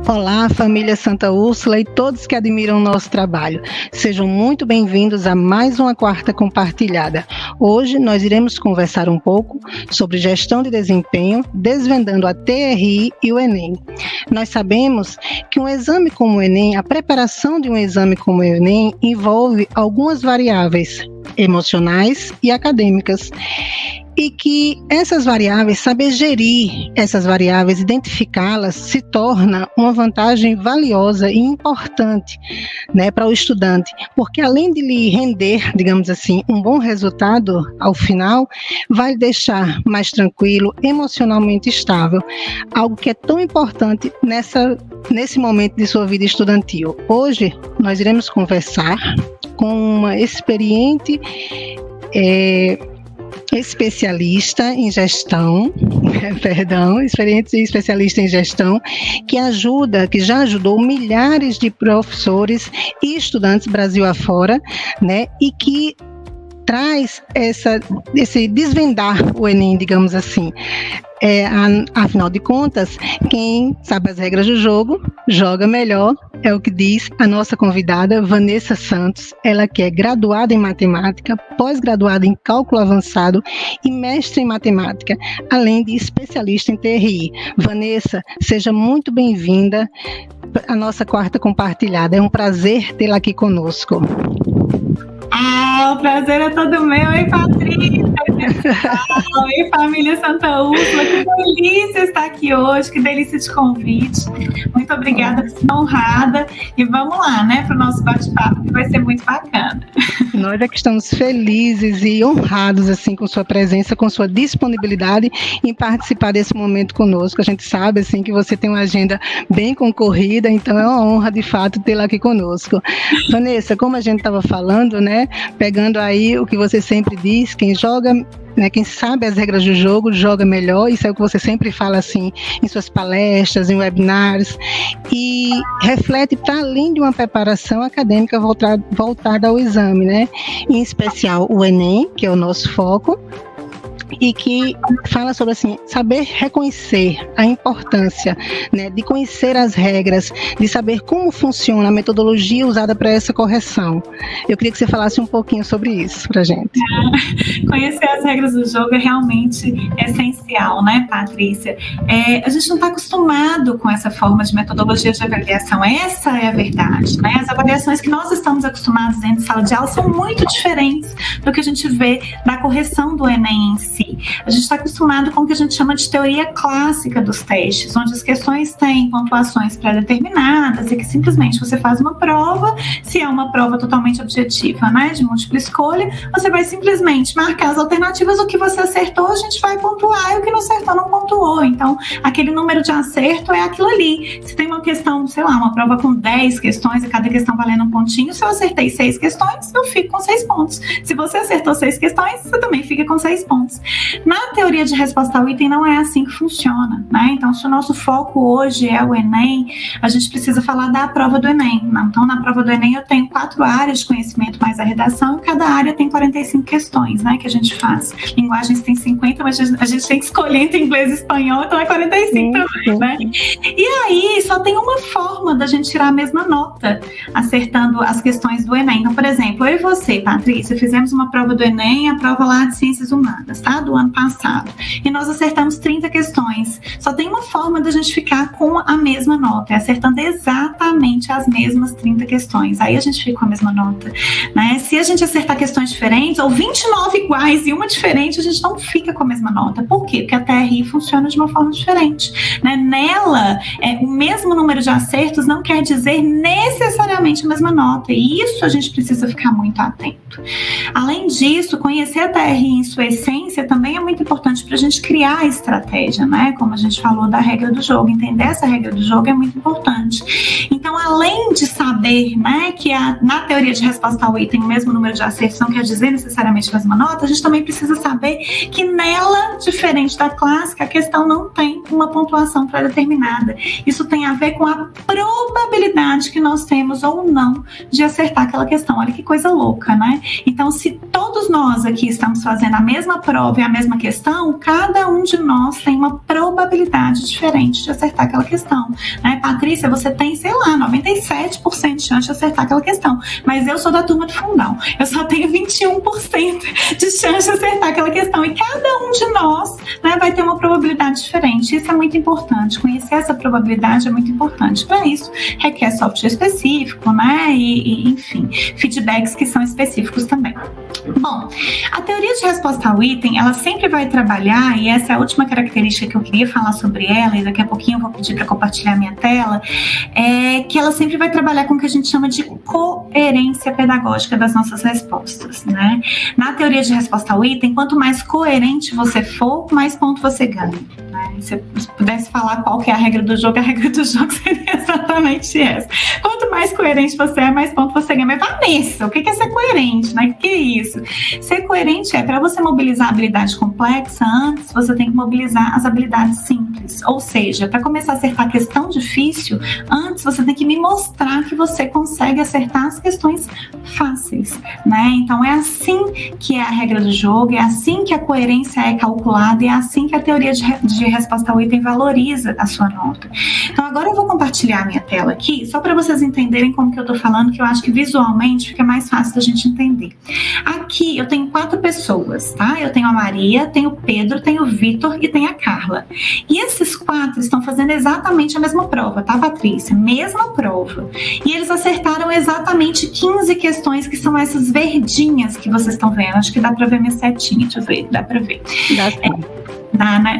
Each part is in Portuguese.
Olá, família Santa Úrsula e todos que admiram o nosso trabalho. Sejam muito bem-vindos a mais uma quarta compartilhada. Hoje nós iremos conversar um pouco sobre gestão de desempenho, desvendando a TRI e o Enem. Nós sabemos que um exame como o Enem, a preparação de um exame como o Enem, envolve algumas variáveis emocionais e acadêmicas. E que essas variáveis, saber gerir essas variáveis, identificá-las, se torna uma vantagem valiosa e importante, né, para o estudante, porque além de lhe render, digamos assim, um bom resultado ao final, vai deixar mais tranquilo, emocionalmente estável, algo que é tão importante nesse momento de sua vida estudantil. Hoje nós iremos conversar com uma experiente especialista em gestão, experiente especialista em gestão, que já ajudou milhares de professores e estudantes Brasil afora, né, e que traz esse desvendar o Enem, digamos assim. Afinal de contas, quem sabe as regras do jogo, joga melhor, é o que diz a nossa convidada, Vanessa Santos. Ela que é graduada em matemática, pós-graduada em cálculo avançado e mestre em matemática, além de especialista em TRI. Vanessa, seja muito bem-vinda à nossa quarta compartilhada. É um prazer tê-la aqui conosco. O prazer é todo meu, hein, Patrícia? Oi, família Santa Úrsula, que delícia estar aqui hoje, que delícia de convite. Muito obrigada por ser honrada. E vamos lá, né, para o nosso bate-papo, que vai ser muito bacana. Nós é que estamos felizes e honrados, assim, com sua presença, com sua disponibilidade em participar desse momento conosco. A gente sabe, assim, que você tem uma agenda bem concorrida, então é uma honra, de fato, tê-la aqui conosco. Vanessa, como a gente estava falando, né, pegando aí o que você sempre diz, quem joga, né, quem sabe as regras do jogo, joga melhor. Isso é o que você sempre fala, assim, em suas palestras, em webinars, e reflete para além de uma preparação acadêmica voltada ao exame, né, em especial o Enem, que é o nosso foco, e que fala sobre, assim, saber reconhecer a importância, né, de conhecer as regras, de saber como funciona a metodologia usada para essa correção. Eu queria que você falasse um pouquinho sobre isso para a gente. Conhecer as regras do jogo é realmente essencial, né, Patrícia? A gente não está acostumado com essa forma de metodologia de avaliação. Essa é a verdade, né? As avaliações que nós estamos acostumados dentro de sala de aula são muito diferentes do que a gente vê na correção do Enem em si. A gente está acostumado com o que a gente chama de teoria clássica dos testes, onde as questões têm pontuações pré-determinadas e que simplesmente você faz uma prova. Se é uma prova totalmente objetiva, né, de múltipla escolha, você vai simplesmente marcar as alternativas, o que você acertou a gente vai pontuar e o que não acertou não pontuou. Então, aquele número de acerto é aquilo ali. Se tem uma questão, sei lá, uma prova com 10 questões e cada questão valendo um pontinho, se eu acertei 6 questões, eu fico com 6 pontos. Se você acertou 6 questões, você também fica com 6 pontos. Na teoria de resposta ao item não é assim que funciona, né? Então, se o nosso foco hoje é o Enem, a gente precisa falar da prova do Enem. Então, na prova do Enem eu tenho 4 áreas de conhecimento mais a redação e cada área tem 45 questões, né, que a gente faz. Linguagens tem 50, mas a gente tem que escolher entre inglês e espanhol, então é 45 também, né? E aí, só tem uma forma da gente tirar a mesma nota, acertando as questões do Enem. Então, por exemplo, eu e você, Patrícia, fizemos uma prova do Enem, a prova lá de Ciências Humanas, tá? Do ano passado. E nós acertamos 30 questões. Só tem uma forma da gente ficar com a mesma nota, é acertando exatamente as mesmas 30 questões. Aí a gente fica com a mesma nota, né? Se a gente acertar questões diferentes, ou 29 iguais e uma diferente, a gente não fica com a mesma nota. Por quê? Porque a TRI funciona de uma forma diferente, né? Nela, o mesmo número de acertos não quer dizer necessariamente a mesma nota, e isso a gente precisa ficar muito atento. Além disso, conhecer a TRI em sua essência também é muito importante para a gente criar a estratégia, né? Como a gente falou da regra do jogo, entender essa regra do jogo é muito importante. Então, além de saber, né, que na teoria de resposta ao item o mesmo número de acertos não quer dizer necessariamente a mesma nota, a gente também precisa saber que nela, diferente da clássica, a questão não tem uma pontuação pré-determinada. Isso tem a ver com a probabilidade que nós temos ou não de acertar aquela questão. Olha que coisa louca, né? Então, se todos nós aqui estamos fazendo a mesma prova e a mesma questão, cada um de nós tem uma probabilidade diferente chance de acertar aquela questão, né? Patrícia, você tem, sei lá, 97% de chance de acertar aquela questão, mas eu sou da turma do fundão, eu só tenho 21% de chance de acertar aquela questão, e cada um de nós, né, vai ter uma probabilidade diferente. Isso é muito importante, conhecer essa probabilidade é muito importante. Para isso, requer software específico, né, e enfim, feedbacks que são específicos também. Bom, a teoria de resposta ao item, ela sempre vai trabalhar, e essa é a última característica que eu queria falar sobre ela, e daqui a pouquinho eu vou pedir para compartilhar minha tela, é que ela sempre vai trabalhar com o que a gente chama de coerência pedagógica das nossas respostas, né? Na teoria de resposta ao item, quanto mais coerente você for, mais ponto você ganha, né? Se eu pudesse falar qual que é a regra do jogo seria exatamente essa. Quanto mais coerente você é, mais ponto você ganha. Mas Vanessa, o que é ser coerente, né? O que é isso? Ser coerente é, para você mobilizar a habilidade complexa, antes você tem que mobilizar as habilidades simples. Ou seja, para começar a acertar a questão difícil, antes você tem que me mostrar que você consegue acertar as questões fáceis, né? Então é assim que é a regra do jogo, é assim que a coerência é calculada, e é assim que a teoria de resposta ao item valoriza a sua nota. Então agora eu vou compartilhar a minha tela aqui, só para vocês entenderem como que eu tô falando, que eu acho que visualmente fica mais fácil da gente entender. Aqui eu tenho 4 pessoas, tá? Eu tenho a Maria, tenho o Pedro, tenho o Vitor e tenho a Carla. E esses 4 estão fazendo exatamente a mesma prova, tá, Patrícia? Mesma prova. E eles acertaram exatamente 15 questões, que são essas verdinhas que vocês estão vendo. Acho que dá para ver minha setinha, deixa eu ver, dá para ver. Dá, né?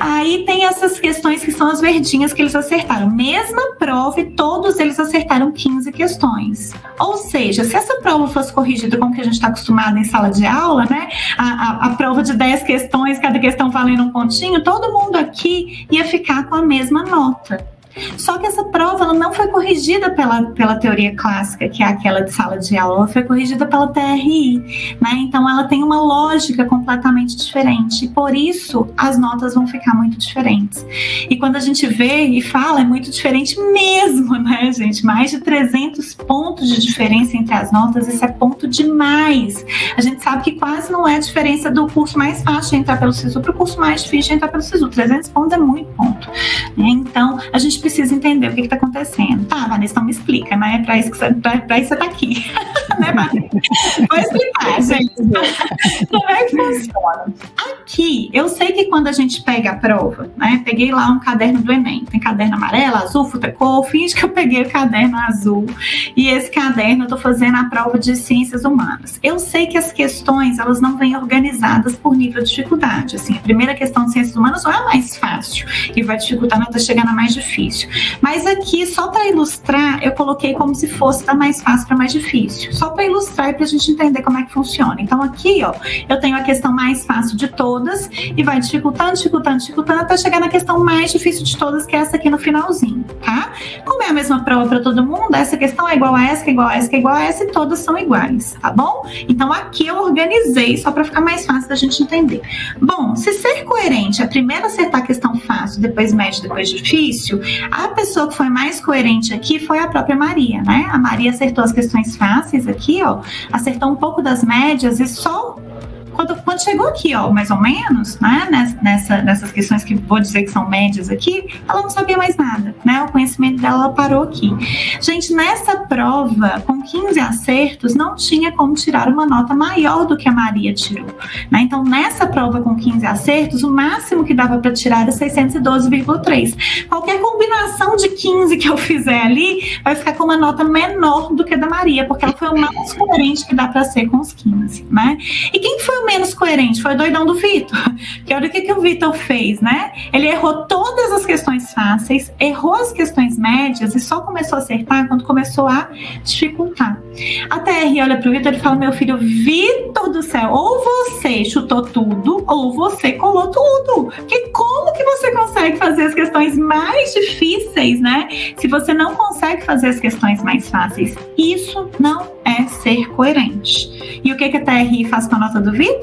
Aí tem essas questões que são as verdinhas que eles acertaram. Mesma prova e todos eles acertaram 15 questões. Ou seja, se essa prova fosse corrigida como que a gente está acostumado em sala de aula, né? A prova de 10 questões, cada questão valendo um pontinho, todo mundo aqui ia ficar com a mesma nota. Só que essa prova ela não foi corrigida pela teoria clássica, que é aquela de sala de aula, ela foi corrigida pela TRI, né? Então ela tem uma lógica completamente diferente, e por isso as notas vão ficar muito diferentes. E quando a gente vê e fala, é muito diferente mesmo, né, gente? Mais de 300 pontos de diferença entre as notas, isso é ponto demais. A gente sabe que quase não é a diferença do curso mais fácil de entrar pelo SISU para o curso mais difícil de entrar pelo SISU. 300 pontos é muito ponto, né? Então a gente precisa entender o que está acontecendo. Tá, Vanessa, então me explica, né? Para isso você está aqui. Né, vou explicar, gente. Como é que funciona? Aqui, eu sei que quando a gente pega a prova, né? Peguei lá um caderno do Enem. Tem caderno amarelo, azul, futecol. Finge que eu peguei o caderno azul. E esse caderno eu estou fazendo a prova de ciências humanas. Eu sei que as questões, elas não vêm organizadas por nível de dificuldade. Assim, a primeira questão de ciências humanas não é a mais fácil e vai dificultar até chegar na mais difícil. Mas aqui, só para ilustrar, eu coloquei como se fosse da mais fácil para mais difícil. Só para ilustrar e para a gente entender como é que funciona. Então aqui, ó, eu tenho a questão mais fácil de todas e vai dificultando até chegar na questão mais difícil de todas, que é essa aqui no finalzinho, tá? Como é a mesma prova para todo mundo, essa questão é igual a essa, que é igual a essa, que é igual a essa, e todas são iguais, tá bom? Então aqui eu organizei só para ficar mais fácil da gente entender. Bom, se ser coerente é primeiro acertar a questão fácil, depois médio, depois difícil, a pessoa que foi mais coerente aqui foi a própria Maria, né? A Maria acertou as questões fáceis aqui, ó, acertou um pouco das médias e só quando chegou aqui, ó, mais ou menos, né, nessas questões que vou dizer que são médias aqui, ela não sabia mais nada, né? O conhecimento dela parou aqui. Gente, nessa prova, com 15 acertos, não tinha como tirar uma nota maior do que a Maria tirou, né? Então, nessa prova com 15 acertos, o máximo que dava para tirar é 612,3. Qualquer combinação de 15 que eu fizer ali, vai ficar com uma nota menor do que a da Maria, porque ela foi o mais coerente que dá para ser com os 15, né? E quem foi o menos coerente? Foi o doidão do Vitor. Que olha o que o Vitor fez, né? Ele errou todas as questões fáceis, errou as questões médias e só começou a acertar quando começou a dificultar. A TR olha pro Vitor e fala: meu filho, Vitor do céu, ou você chutou tudo, ou você colou tudo. Porque como que você consegue fazer as questões mais difíceis, né? Se você não consegue fazer as questões mais fáceis, isso não é ser coerente. E o que a TRI faz com a nota do Vitor?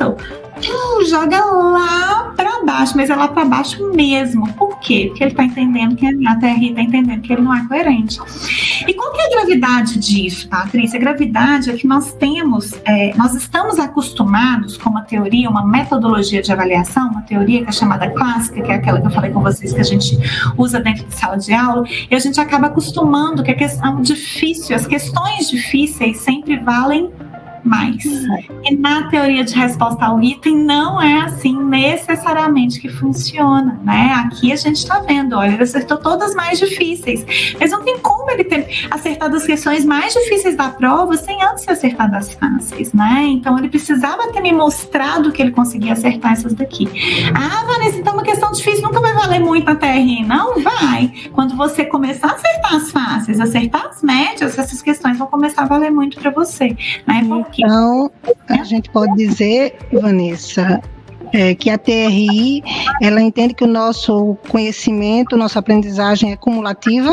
joga lá para baixo, mas é lá para baixo mesmo. Por quê? Porque ele está entendendo que a TRI está entendendo que ele não é coerente. E qual que é a gravidade disso, Patrícia? A gravidade é que nós estamos acostumados com uma teoria, uma metodologia de avaliação, uma teoria que é chamada clássica, que é aquela que eu falei com vocês que a gente usa dentro de sala de aula, e a gente acaba acostumando que a questão difícil, as questões difíceis sempre valem mais. E na teoria de resposta ao item não é assim necessariamente que funciona, né? Aqui a gente está vendo, olha, ele acertou todas as mais difíceis, mas não tem como ele ter acertado as questões mais difíceis da prova sem antes acertar das fáceis, né? Então ele precisava ter me mostrado que ele conseguia acertar essas daqui. Ah, Vanessa, então uma questão difícil nunca vai valer muito na TRI. Não vai. Quando você começar a acertar as fáceis, acertar as médias, essas questões vão começar a valer muito para você, né? Então, a gente pode dizer, Vanessa, que a TRI, ela entende que o nosso conhecimento, nossa aprendizagem é cumulativa?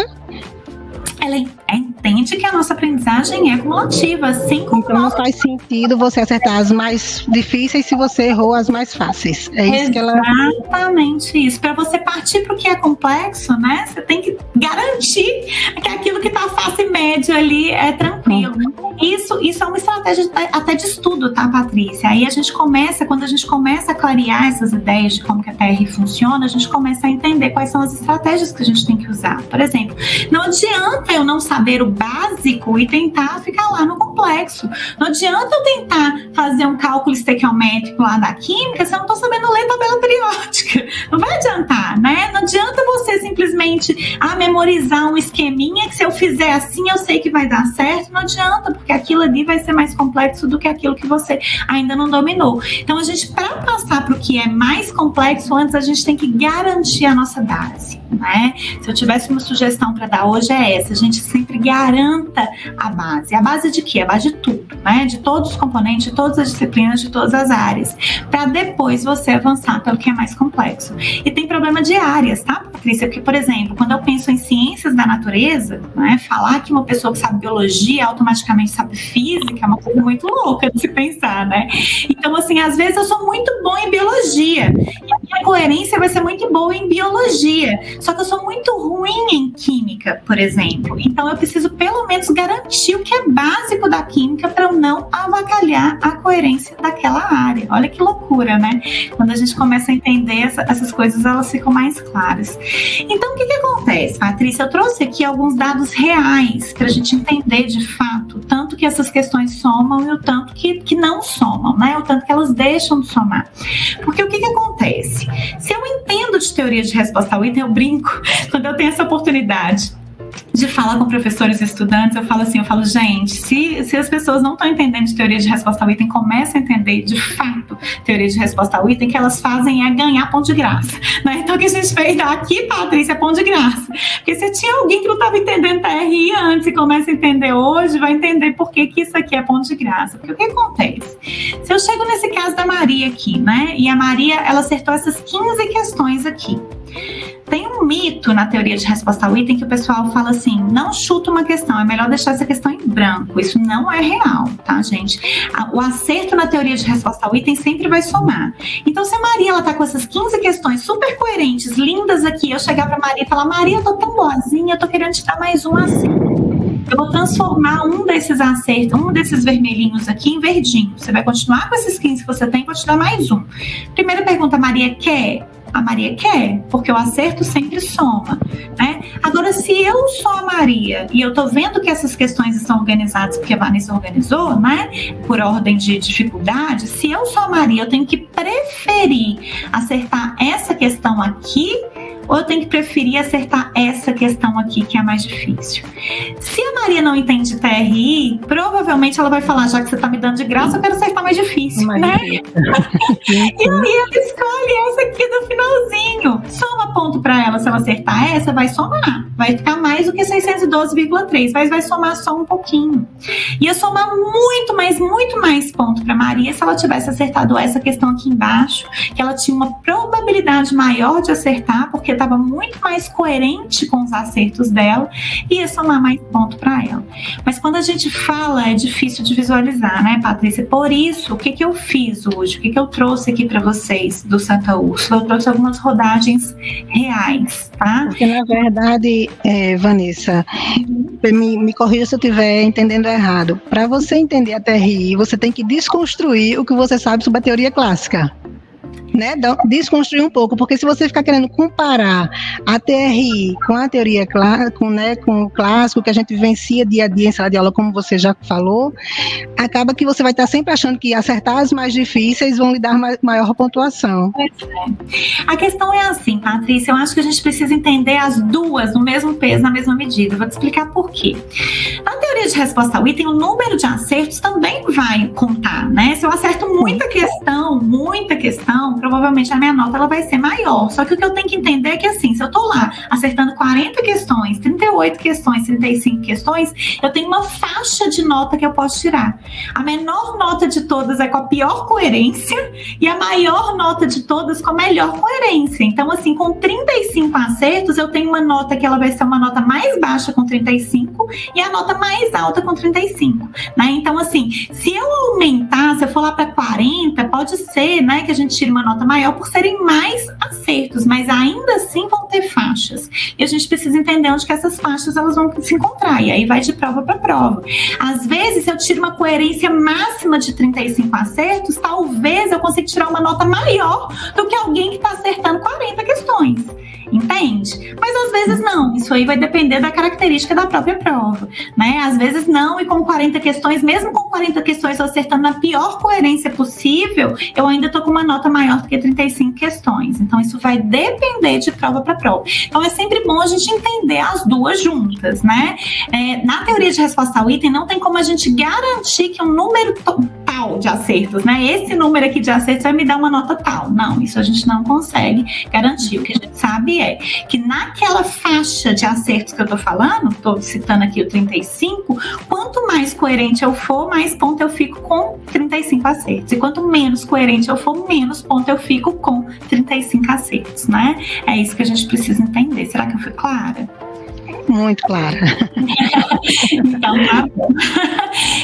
Ela entende que a nossa aprendizagem é cumulativa, assim como então não faz sentido você acertar as mais difíceis se você errou as mais fáceis. É isso que ela... Exatamente isso. Para você partir para o que é complexo, né? Você tem que garantir que aquilo que está fácil e médio ali é tranquilo. Isso é uma estratégia até de estudo, tá, Patrícia? Aí a gente começa, quando a gente começa a clarear essas ideias de como que a TRI funciona, a gente começa a entender quais são as estratégias que a gente tem que usar. Por exemplo, não adianta eu não saber o básico e tentar ficar lá no complexo. Não adianta eu tentar fazer um cálculo estequiométrico lá da química se eu não estou sabendo ler tabela periódica. Não vai adiantar, né? Não adianta você simplesmente memorizar um esqueminha que se eu fizer assim eu sei que vai dar certo. Não adianta, porque aquilo ali vai ser mais complexo do que aquilo que você ainda não dominou. Então, a gente, para passar para o que é mais complexo, antes a gente tem que garantir a nossa base, né? Se eu tivesse uma sugestão para dar hoje é essa: a gente sempre garanta a base. A base de quê? A base de tudo, né? De todos os componentes, de todas as disciplinas, de todas as áreas, para depois você avançar pelo que é mais complexo. E tem problema de áreas, tá, Patrícia? Porque, por exemplo, quando eu penso em ciências da natureza, né, falar que uma pessoa que sabe biologia automaticamente sabe física é uma coisa muito louca de se pensar, né? Então, assim, às vezes eu sou muito bom em biologia e a minha coerência vai ser muito boa em biologia, só que eu sou muito ruim em química, por exemplo. Então, eu preciso pelo menos garantir o que é básico da química para eu não avacalhar a coerência daquela área. Olha que loucura, né? Quando a gente começa a entender essas coisas, elas ficam mais claras. Então, o que acontece, Patrícia? Eu trouxe aqui alguns dados reais para a gente entender de fato o tanto que essas questões somam e o tanto que não somam, né? O tanto que elas deixam de somar. Porque o que acontece? Se eu entendo de teoria de resposta ao item, eu brinco quando eu tenho essa oportunidade de falar com professores e estudantes, eu falo, gente, se as pessoas não estão entendendo de teoria de resposta ao item, começam a entender de fato teoria de resposta ao item, que elas fazem é ganhar ponto de graça, né? Então, o que a gente fez aqui, Patrícia, é ponto de graça. Porque se tinha alguém que não estava entendendo TRI antes e começa a entender hoje, vai entender por que isso aqui é ponto de graça. Porque o que acontece? Se eu chego nesse caso da Maria aqui, né? E a Maria, ela acertou essas 15 questões aqui. Tem um mito na teoria de resposta ao item que o pessoal fala assim: não chuta uma questão, é melhor deixar essa questão em branco. Isso não é real, tá, gente? O acerto na teoria de resposta ao item sempre vai somar. Então, se a Maria, ela tá com essas 15 questões super coerentes, lindas aqui, eu chegar pra Maria e falar: Maria, eu tô tão boazinha, eu tô querendo te dar mais um acerto. Eu vou transformar um desses acertos, um desses vermelhinhos aqui em verdinho. Você vai continuar com esses 15 que você tem, vou te dar mais um. Primeira pergunta: a Maria quer? A Maria quer, porque o acerto sempre soma, né? Agora, se eu sou a Maria e eu tô vendo que essas questões estão organizadas porque a Vanessa organizou, né? Por ordem de dificuldade, se eu sou a Maria, eu tenho que preferir acertar essa questão aqui, ou eu tenho que preferir acertar essa questão aqui, que é a mais difícil. Se a Maria não entende TRI, provavelmente ela vai falar: já que você está me dando de graça, eu quero acertar mais difícil, né? E aí ela escolhe essa aqui do finalzinho. soma ponto para ela. Se ela acertar essa, vai somar. Vai ficar mais do que 612,3, mas vai somar só um pouquinho. Ia somar muito mais ponto para Maria se ela tivesse acertado essa questão aqui embaixo, que ela tinha uma probabilidade maior de acertar, porque estava muito mais coerente com os acertos dela, e ia somar mais ponto para ela. Mas quando a gente fala, é difícil de visualizar, né, Patrícia? Por isso, o que eu fiz hoje? O que eu trouxe aqui para vocês do Santa Úrsula? Eu trouxe algumas rodagens reais, tá? Porque, na verdade, Vanessa, me corrija se eu estiver entendendo errado. Para você entender a TRI, você tem que desconstruir o que você sabe sobre a teoria clássica. Né? Desconstruir um pouco, porque se você ficar querendo comparar a TRI com a teoria com o clássico que a gente vivencia dia a dia em sala de aula, como você já falou, acaba que você vai estar sempre achando que acertar as mais difíceis vão lhe dar maior pontuação. A questão é assim, Patrícia, eu acho que a gente precisa entender as duas no mesmo peso, na mesma medida. Eu vou te explicar por quê. Na teoria de resposta ao item, o número de acertos também vai contar, né? Se eu acerto muita questão, provavelmente a minha nota ela vai ser maior. Só que o que eu tenho que entender é que, assim, se eu tô lá acertando 40 questões, 38 questões, 35 questões, eu tenho uma faixa de nota que eu posso tirar. A menor nota de todas é com a pior coerência e a maior nota de todas com a melhor coerência. Então, assim, com 35 acertos, eu tenho uma nota que ela vai ser uma nota mais baixa com 35 e a nota mais alta com 35, né? Então, assim, se eu aumentar, se eu for lá para 40, pode ser, né, que a gente tire uma nota maior por serem mais acertos, mas ainda assim vão ter faixas. E a gente precisa entender onde que essas faixas elas vão se encontrar, e aí vai de prova para prova. Às vezes, se eu tiro uma coerência máxima de 35 acertos, talvez eu consiga tirar uma nota maior do que alguém que está acertando 40 questões. Entende? Mas às vezes não, isso aí vai depender da característica da própria prova, né? Às vezes não, e com 40 questões, mesmo com 40 questões eu acertando na pior coerência possível, eu ainda tô com uma nota maior do que 35 questões. Então isso vai depender de prova para prova. Então é sempre bom a gente entender as duas juntas, né? Na teoria de resposta ao item, não tem como a gente garantir que um número tal de acertos, né? Esse número aqui de acertos vai me dar uma nota tal. Não, isso a gente não consegue garantir. O que a gente sabe é que naquela faixa de acertos que eu tô falando, tô citando aqui o 35, quanto mais coerente eu for, mais ponto eu fico com 35 acertos. E quanto menos coerente eu for, menos ponto eu fico com 35 acertos, né? É isso que a gente precisa entender. Será que eu fui clara? Muito clara. Então, tá bom.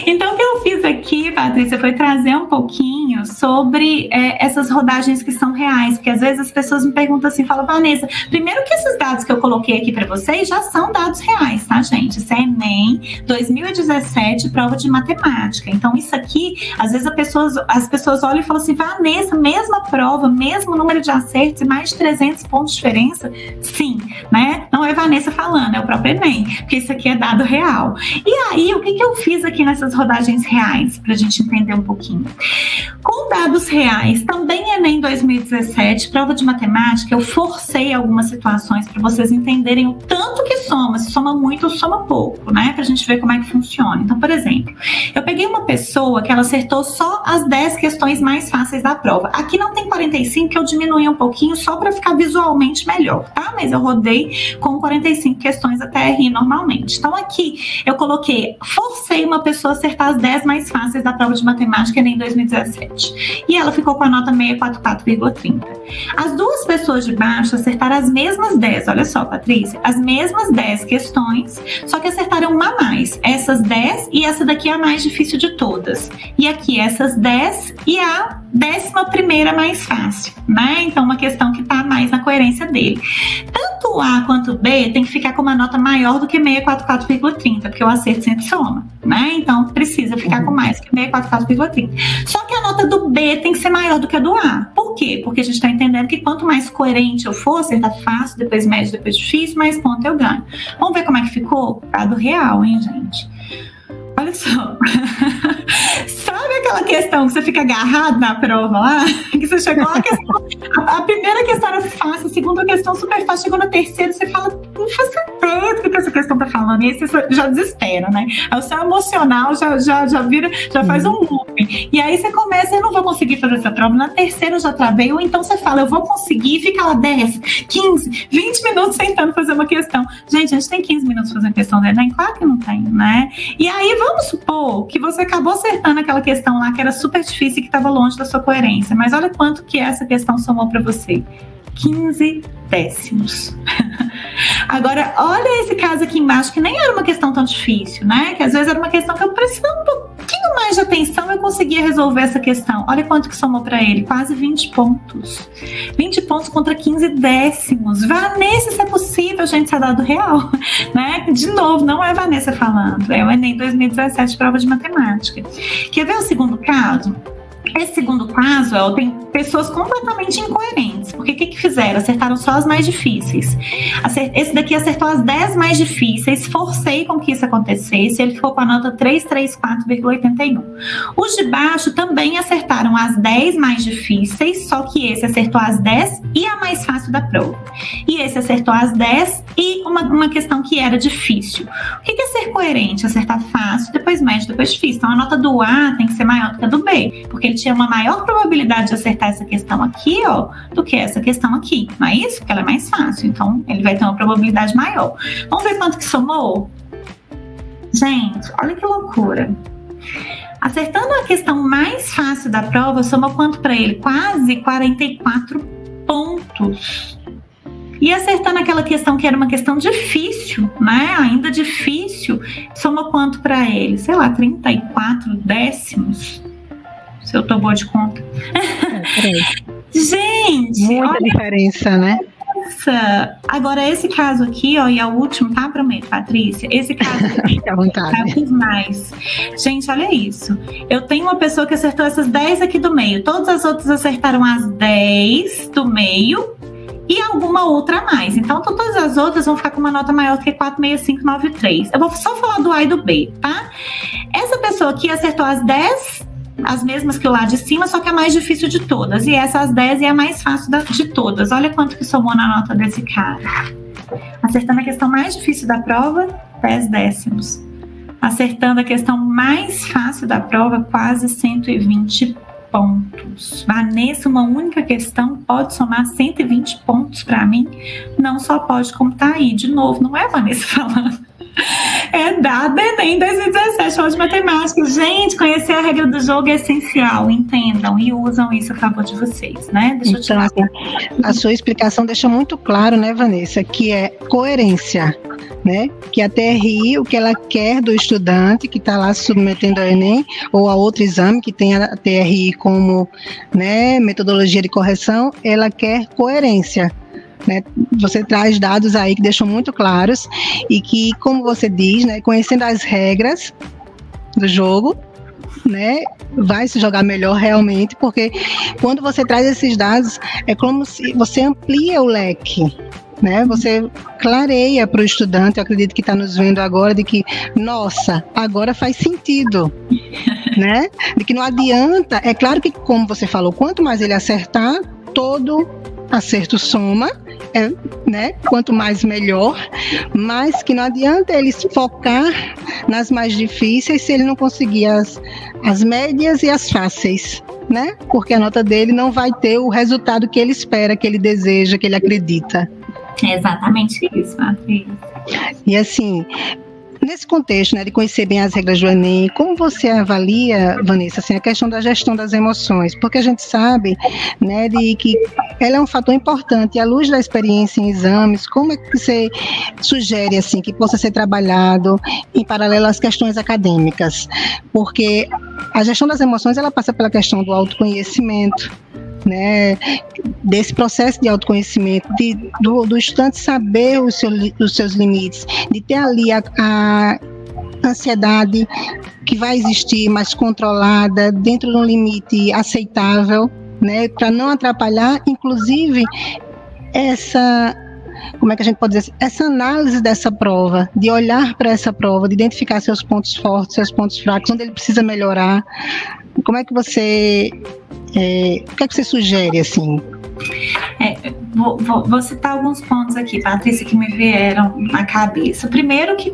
Então, o que eu fiz aqui, Patrícia, foi trazer um pouquinho sobre essas rodagens que são reais, porque às vezes as pessoas me perguntam assim, falam, Vanessa, primeiro que esses dados que eu coloquei aqui para vocês já são dados reais, tá, gente? Isso é Enem 2017, prova de matemática. Então, isso aqui, às vezes as pessoas olham e falam assim, Vanessa, mesma prova, mesmo número de acertos e mais de 300 pontos de diferença? Sim, né? Não é Vanessa falando, é o próprio Enem, porque isso aqui é dado real. E aí, o que eu fiz aqui nessas rodagens reais, pra gente entender um pouquinho? Com dados reais, também Enem 2017, prova de matemática, eu forcei algumas situações para vocês entenderem o tanto que soma, se soma muito ou soma pouco, né? Pra gente ver como é que funciona. Então, por exemplo, eu peguei uma pessoa que ela acertou só as 10 questões mais fáceis da prova. Aqui não tem 45, que eu diminui um pouquinho só para ficar visualmente melhor, tá? Mas eu rodei com 45 questões até rir normalmente. Então, aqui eu forcei uma pessoa a acertar as 10 mais fáceis da prova de matemática em 2017. E ela ficou com a nota 644,30. As duas pessoas de baixo acertaram as mesmas 10, olha só, Patrícia, as mesmas 10 questões, só que acertaram uma a mais. Essas 10 e essa daqui é a mais difícil de todas. E aqui essas 10 e a 11ª mais fácil, né? Então, uma questão que está mais na coerência dele. Tanto A quanto B tem que ficar com uma nota maior do que 644,30, porque o acerto sempre soma, né? Então, precisa ficar com mais que 644,30. Só que a nota do B tem que ser maior do que a do A. Por quê? Porque a gente está entendendo que quanto mais coerente eu for, acertar fácil, depois médio, depois difícil, mais ponto eu ganho. Vamos ver como é que ficou? Dado real, hein, gente? Olha só. Sabe aquela questão que você fica agarrado na prova lá? Que você chegou lá, a primeira questão era fácil, a segunda questão super fácil, chegou na terceira, você fala, não faço ideia do que essa questão tá falando. E aí você já desespera, né? Aí o seu emocional já vira, já faz um loop. E aí você começa, eu não vou conseguir fazer essa prova. Na terceira eu já travei, ou então você fala, eu vou conseguir, e fica lá 10, 15, 20 minutos tentando fazer uma questão. Gente, a gente tem 15 minutos fazendo questão do Enem? Claro que não tem, né? E aí vamos supor que você acabou acertando aquela questão lá que era super difícil e que estava longe da sua coerência. Mas olha quanto que essa questão somou para você. 15 décimos. Agora, olha esse caso aqui embaixo, que nem era uma questão tão difícil, né? Que às vezes era uma questão que eu precisava um pouquinho mais de atenção, eu conseguia resolver essa questão. Olha quanto que somou para ele, quase 20 pontos. 20 pontos contra 15 décimos. Vanessa, isso é possível, gente, isso é dado real, né? De novo, não é Vanessa falando, é o Enem 2017, prova de matemática. Quer ver o segundo caso? Esse segundo caso, tem pessoas completamente incoerentes. Porque o que fizeram? Acertaram só as mais difíceis. Esse daqui acertou as 10 mais difíceis, forcei com que isso acontecesse, ele ficou com a nota 334,81. Os de baixo também acertaram as 10 mais difíceis, só que esse acertou as 10 e a mais fácil da prova. E esse acertou as 10 e uma questão que era difícil. O que é ser coerente? Acertar fácil, depois médio, depois difícil. Então a nota do A tem que ser maior do que a do B, porque ele tinha uma maior probabilidade de acertar essa questão aqui, do que essa questão aqui. Não é isso? Porque ela é mais fácil. Então, ele vai ter uma probabilidade maior. Vamos ver quanto que somou? Gente, olha que loucura. Acertando a questão mais fácil da prova, somou quanto para ele? Quase 44 pontos. E acertando aquela questão que era uma questão difícil, né? Ainda difícil, somou quanto para ele? Sei lá, 34 décimos. Se eu tô boa de conta. Gente! Muita diferença, né? Agora, esse caso aqui, e é o último, tá? Prometo, Patrícia. Esse caso aqui, à vontade. Tá mais. Gente, olha isso. Eu tenho uma pessoa que acertou essas 10 aqui do meio. Todas as outras acertaram as 10 do meio e alguma outra a mais. Então, todas as outras vão ficar com uma nota maior do que 46593. Eu vou só falar do A e do B, tá? Essa pessoa aqui acertou as 10, as mesmas que o lá de cima, só que a mais difícil de todas. E essa, as 10, é a mais fácil de todas. Olha quanto que somou na nota desse cara. Acertando a questão mais difícil da prova, 10 décimos. Acertando a questão mais fácil da prova, quase 120 pontos. Vanessa, uma única questão pode somar 120 pontos para mim? Não só pode, como tá aí. De novo, não é Vanessa falando. É dado Enem 2017, prova de matemática. Gente, conhecer a regra do jogo é essencial. Entendam e usam isso a favor de vocês, né? Deixa eu te falar. A sua explicação deixa muito claro, né, Vanessa, que é coerência, né? Que a TRI, o que ela quer do estudante que está lá se submetendo ao Enem ou a outro exame que tem a TRI como, né, metodologia de correção, ela quer coerência. Né? Você traz dados aí que deixam muito claros e que, como você diz, né, conhecendo as regras do jogo, né, vai se jogar melhor realmente, porque quando você traz esses dados, é como se você amplia o leque, né? Você clareia para o estudante, eu acredito que está nos vendo agora, de que, nossa, agora faz sentido, né? De que não adianta, é claro que, como você falou, quanto mais ele acertar, todo acerto soma, né? Quanto mais melhor, mas que não adianta ele focar nas mais difíceis se ele não conseguir as médias e as fáceis, né? Porque a nota dele não vai ter o resultado que ele espera, que ele deseja, que ele acredita. É exatamente isso, Patrícia. E assim, nesse contexto, né, de conhecer bem as regras do Enem, como você avalia, Vanessa, assim, a questão da gestão das emoções? Porque a gente sabe, né, de que ela é um fator importante. E à luz da experiência em exames, como é que você sugere assim, que possa ser trabalhado em paralelo às questões acadêmicas? Porque a gestão das emoções, ela passa pela questão do autoconhecimento, né, desse processo de autoconhecimento, do estudante saber os seus limites, de ter ali a ansiedade que vai existir, mas controlada, dentro de um limite aceitável, né, para não atrapalhar, inclusive, como é que a gente pode dizer, essa análise dessa prova, de olhar para essa prova, de identificar seus pontos fortes, seus pontos fracos, onde ele precisa melhorar. Como é que você... o que é que você sugere, assim? vou citar alguns pontos aqui, Patrícia, que me vieram na cabeça. Primeiro que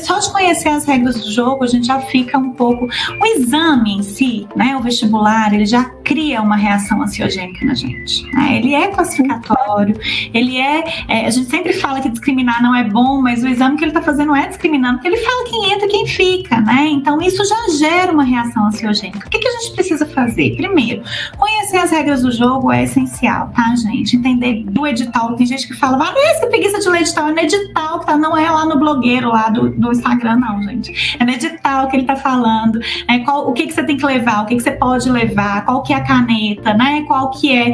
só de conhecer as regras do jogo, a gente já fica um pouco... O exame em si, né, o vestibular, ele já cria uma reação ansiogênica na gente. Né? Ele é classificatório, a gente sempre fala que discriminar não é bom, mas o exame que ele está fazendo é discriminando, porque ele fala quem entra e quem fica, né? Então isso já gera uma reação ansiogênica. O que a gente precisa fazer? Primeiro, conhecer as regras do jogo é essencial, tá, gente? Entender do edital. Tem gente que fala, essa preguiça de ler edital, é no edital, tá? Não é lá no blogueiro lá do Instagram, não, gente. É no edital que ele tá falando, o que você tem que levar, o que você pode levar, qual que é a caneta, né? Qual que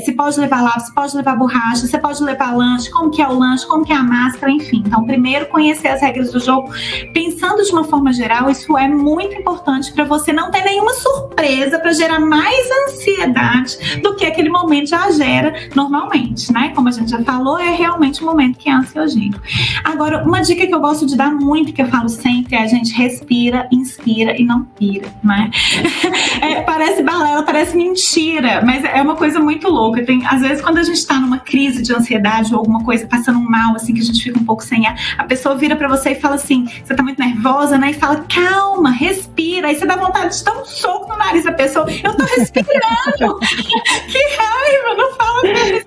se pode levar lápis, se pode levar borracha, você pode levar lanche, como que é o lanche, como que é a máscara, enfim. Então, primeiro, conhecer as regras do jogo. Pensando de uma forma geral, isso é muito importante para você não ter nenhuma surpresa, para gerar mais ansiedade do que aquele momento já gera normalmente, né? Como a gente já falou, é realmente um momento que é ansiogênico. Agora, uma dica que eu gosto de dar muito, que eu falo sempre, é a gente respira, inspira e não pira, né? Parece balela, parece mentira, mas é uma coisa muito louca. Às vezes, quando a gente tá numa crise de ansiedade ou alguma coisa passando mal, assim, que a gente fica um pouco sem ar, a pessoa vira pra você e fala assim, você tá muito nervosa, né? E fala, calma, respira. Aí você dá vontade de dar um soco no nariz da pessoa. Eu tô respirando. Que raiva, não fala isso.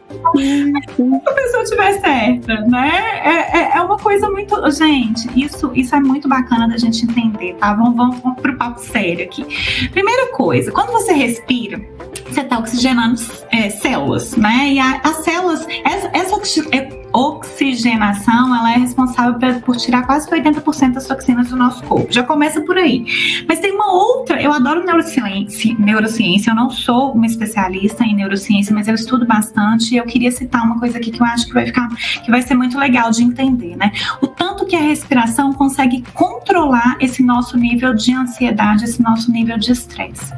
Se a pessoa estiver certa, né? É uma coisa muito... Gente, isso é muito bacana da gente entender, tá? Vamos pro papo sério aqui. Primeira coisa, quando você respira, você está oxigenando células, né? E as células, essa oxigenação, ela é responsável por tirar quase 80% das toxinas do nosso corpo. Já começa por aí. Mas tem uma outra, eu adoro neurociência, eu não sou uma especialista em neurociência, mas eu estudo bastante e eu queria citar uma coisa aqui que eu acho que vai ser muito legal de entender, né? O tanto que a respiração consegue controlar esse nosso nível de ansiedade, esse nosso nível de estresse.